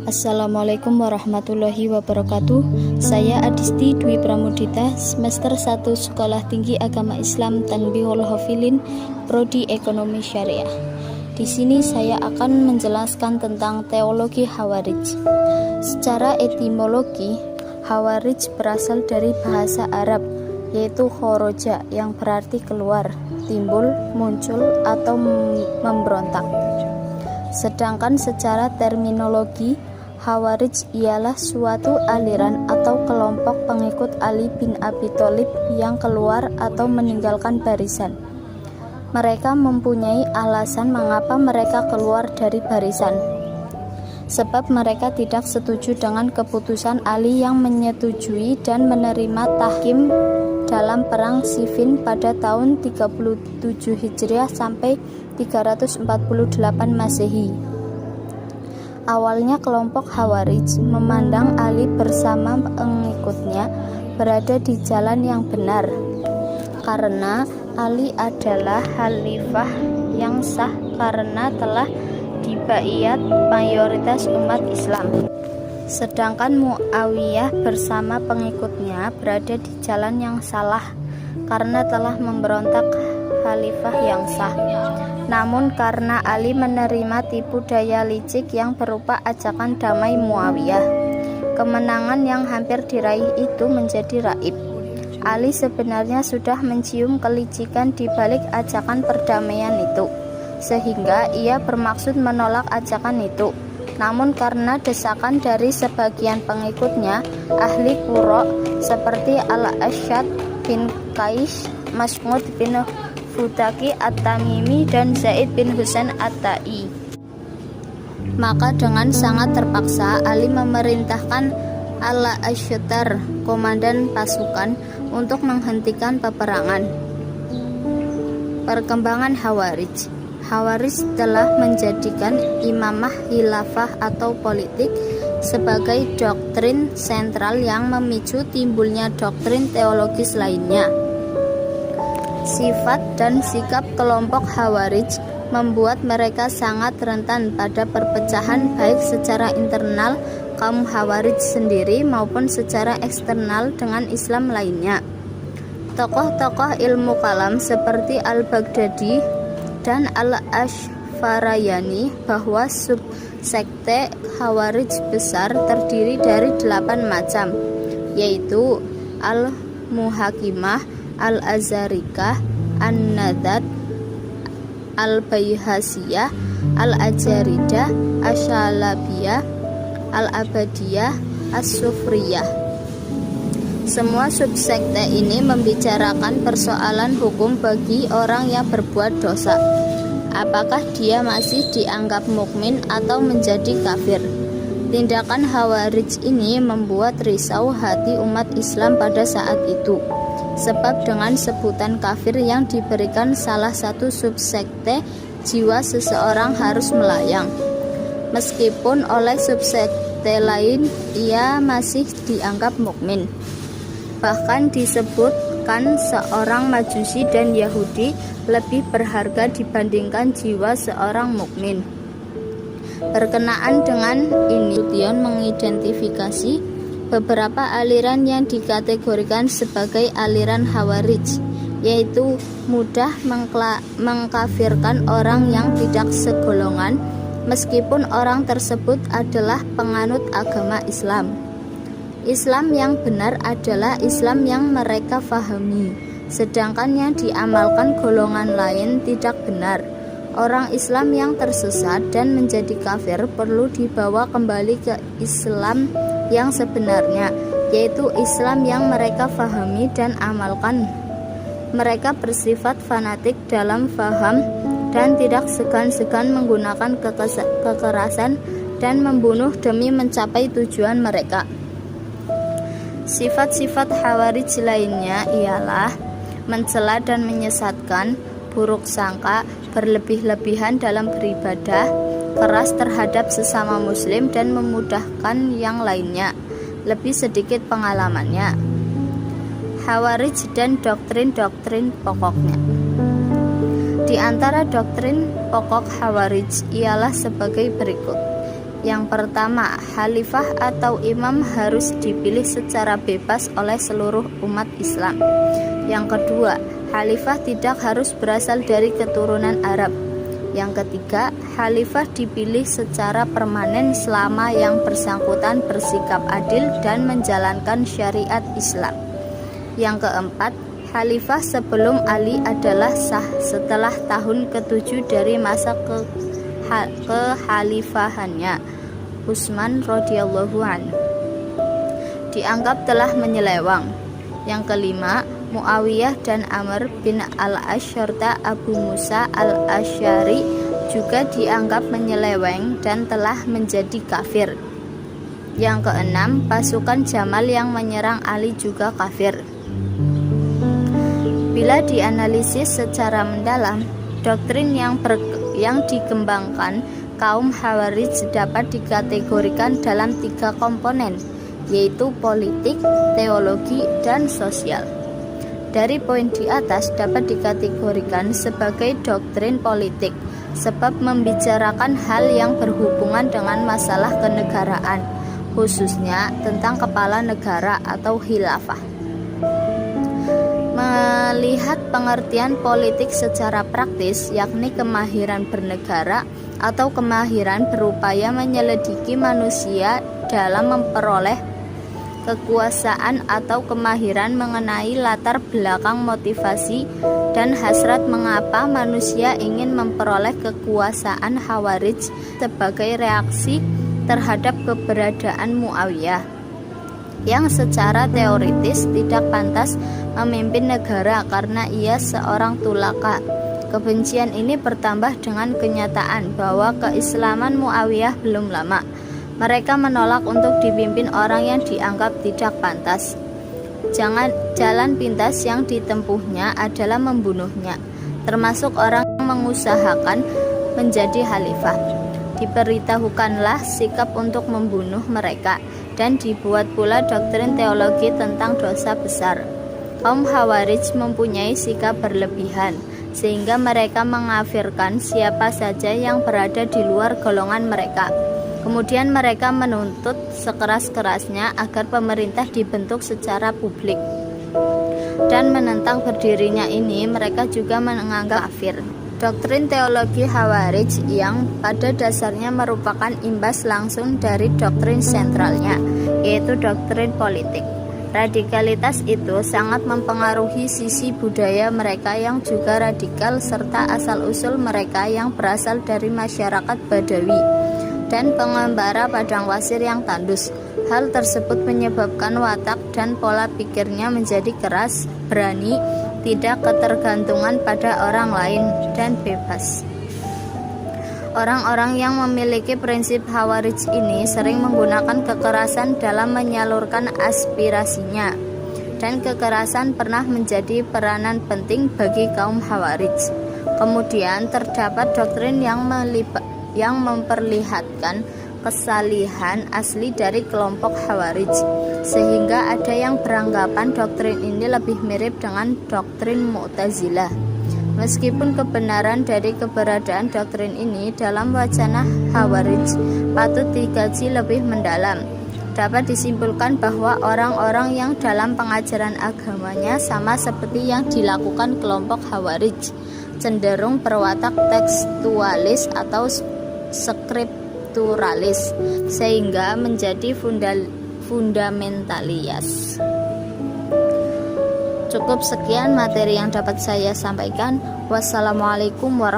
Assalamualaikum warahmatullahi wabarakatuh. Saya Adisti Dwi Pramudita, semester 1 Sekolah Tinggi Agama Islam Tanbihul Hafilin, Prodi Ekonomi Syariah. Di sini saya akan menjelaskan tentang teologi Khawarij. Secara etimologi, Khawarij berasal dari bahasa Arab, yaitu khoroja, yang berarti keluar, timbul, muncul, atau memberontak. Sedangkan secara terminologi, Khawarij ialah suatu aliran atau kelompok pengikut Ali bin Abi Thalib yang keluar atau meninggalkan barisan. Mereka mempunyai alasan mengapa mereka keluar dari barisan, sebab mereka tidak setuju dengan keputusan Ali yang menyetujui dan menerima tahkim dalam perang Siffin pada tahun 37 Hijriah sampai 348 Masehi. Awalnya kelompok Khawarij memandang Ali bersama pengikutnya berada di jalan yang benar, karena Ali adalah khalifah yang sah karena telah dibaiat mayoritas umat Islam. Sedangkan Muawiyah bersama pengikutnya berada di jalan yang salah karena telah memberontak khalifah yang sah. Namun karena Ali menerima tipu daya licik yang berupa ajakan damai Muawiyah, kemenangan yang hampir diraih itu menjadi raib. Ali sebenarnya sudah mencium kelicikan di balik ajakan perdamaian itu, sehingga ia bermaksud menolak ajakan itu. Namun karena desakan dari sebagian pengikutnya, ahli qura seperti Al-Ashad bin Qais, Mas'ud bin Futaki At-Tamimi, dan Zaid bin Husain At-Tai, maka dengan sangat terpaksa Ali memerintahkan Al-Ashtar, komandan pasukan, untuk menghentikan peperangan. Perkembangan Khawarij. Khawarij telah menjadikan imamah khilafah atau politik sebagai doktrin sentral yang memicu timbulnya doktrin teologis lainnya. Sifat dan sikap kelompok Khawarij membuat mereka sangat rentan pada perpecahan baik secara internal kaum Khawarij sendiri maupun secara eksternal dengan Islam lainnya. Tokoh-tokoh ilmu kalam seperti Al-Baghdadi dan Al-Ashfarayani bahwa subsekte Khawarij besar terdiri dari 8 macam, yaitu Al-Muhakimah, Al-Azarikah, An-Nadat, Al-Bayhasiyah, Al-Ajaridah, Asyalabiyah, Al-Abadiyah, As-Sufriyah. Semua subsekte ini membicarakan persoalan hukum bagi orang yang berbuat dosa. Apakah dia masih dianggap mukmin atau menjadi kafir? Tindakan Khawarij ini membuat risau hati umat Islam pada saat itu, sebab dengan sebutan kafir yang diberikan salah satu subsekte, jiwa seseorang harus melayang. Meskipun oleh subsekte lain ia masih dianggap mukmin. Bahkan disebutkan seorang Majusi dan Yahudi lebih berharga dibandingkan jiwa seorang mukmin. Berkenaan dengan ini, Tion mengidentifikasi beberapa aliran yang dikategorikan sebagai aliran Khawarij, yaitu mudah mengkafirkan orang yang tidak segolongan meskipun orang tersebut adalah penganut agama Islam. Islam yang benar adalah Islam yang mereka fahami, sedangkan yang diamalkan golongan lain tidak benar. Orang Islam yang tersesat dan menjadi kafir perlu dibawa kembali ke Islam yang sebenarnya, yaitu Islam yang mereka fahami dan amalkan. Mereka bersifat fanatik dalam faham dan tidak segan-segan menggunakan kekerasan dan membunuh demi mencapai tujuan mereka. Sifat-sifat Khawarij lainnya ialah mencela dan menyesatkan, buruk sangka, berlebih-lebihan dalam beribadah, keras terhadap sesama muslim dan memudahkan yang lainnya. Lebih sedikit pengalamannya. Khawarij dan doktrin-doktrin pokoknya. Di antara doktrin pokok Khawarij ialah sebagai berikut, Yang pertama, khalifah atau imam harus dipilih secara bebas oleh seluruh umat Islam. Yang kedua, khalifah tidak harus berasal dari keturunan Arab. Yang ketiga, khalifah dipilih secara permanen selama yang bersangkutan bersikap adil dan menjalankan syariat Islam. Yang keempat, khalifah sebelum Ali adalah sah setelah tahun ke-7 dari masa kekhalifahannya Utsman radhiyallahu anhu dianggap telah menyeleweng. Yang kelima, Muawiyah dan Amr bin al-As serta Abu Musa al-Asy'ari juga dianggap menyeleweng dan telah menjadi kafir. Yang keenam, pasukan Jamal yang menyerang Ali juga kafir. Bila dianalisis secara mendalam, doktrin yang dikembangkan kaum Khawarij dapat dikategorikan dalam 3 komponen, yaitu politik, teologi, dan sosial. Dari poin di atas dapat dikategorikan sebagai doktrin politik, sebab membicarakan hal yang berhubungan dengan masalah kenegaraan, khususnya tentang kepala negara atau khilafah. Melihat pengertian politik secara praktis, yakni kemahiran bernegara atau kemahiran berupaya menyelidiki manusia dalam memperoleh kekuasaan atau kemahiran mengenai latar belakang motivasi dan hasrat mengapa manusia ingin memperoleh kekuasaan. Khawarij sebagai reaksi terhadap keberadaan Muawiyah yang secara teoritis tidak pantas memimpin negara karena ia seorang tulaka. Kebencian ini bertambah dengan kenyataan bahwa keislaman Muawiyah belum lama. Mereka menolak untuk dipimpin orang yang dianggap tidak pantas. Jalan pintas yang ditempuhnya adalah membunuhnya, termasuk orang yang mengusahakan menjadi khalifah. Diberitahukanlah sikap untuk membunuh mereka, dan dibuat pula doktrin teologi tentang dosa besar. Kaum Khawarij mempunyai sikap berlebihan, sehingga mereka mengkafirkan siapa saja yang berada di luar golongan mereka. Kemudian mereka menuntut sekeras-kerasnya agar pemerintah dibentuk secara publik. Dan menentang berdirinya ini, mereka juga menganggap kafir. Doktrin teologi Khawarij yang pada dasarnya merupakan imbas langsung dari doktrin sentralnya, yaitu doktrin politik. Radikalitas itu sangat mempengaruhi sisi budaya mereka yang juga radikal serta asal-usul mereka yang berasal dari masyarakat Badawi dan pengembara padang pasir yang tandus. Hal tersebut menyebabkan watak dan pola pikirnya menjadi keras, berani, tidak ketergantungan pada orang lain, dan bebas. Orang-orang yang memiliki prinsip Khawarij ini sering menggunakan kekerasan dalam menyalurkan aspirasinya, dan kekerasan pernah menjadi peranan penting bagi kaum Khawarij. Kemudian terdapat doktrin yang memperlihatkan kesalihan asli dari kelompok Khawarij, sehingga ada yang beranggapan doktrin ini lebih mirip dengan doktrin Mu'tazilah. Meskipun kebenaran dari keberadaan doktrin ini dalam wacana Khawarij patut dikaji lebih mendalam, dapat disimpulkan bahwa orang-orang yang dalam pengajaran agamanya sama seperti yang dilakukan kelompok Khawarij, cenderung berwatak tekstualis atau skripturalis, sehingga menjadi fundamentalias. Cukup sekian materi yang dapat saya sampaikan. Wassalamualaikum warahmatullahi wabarakatuh.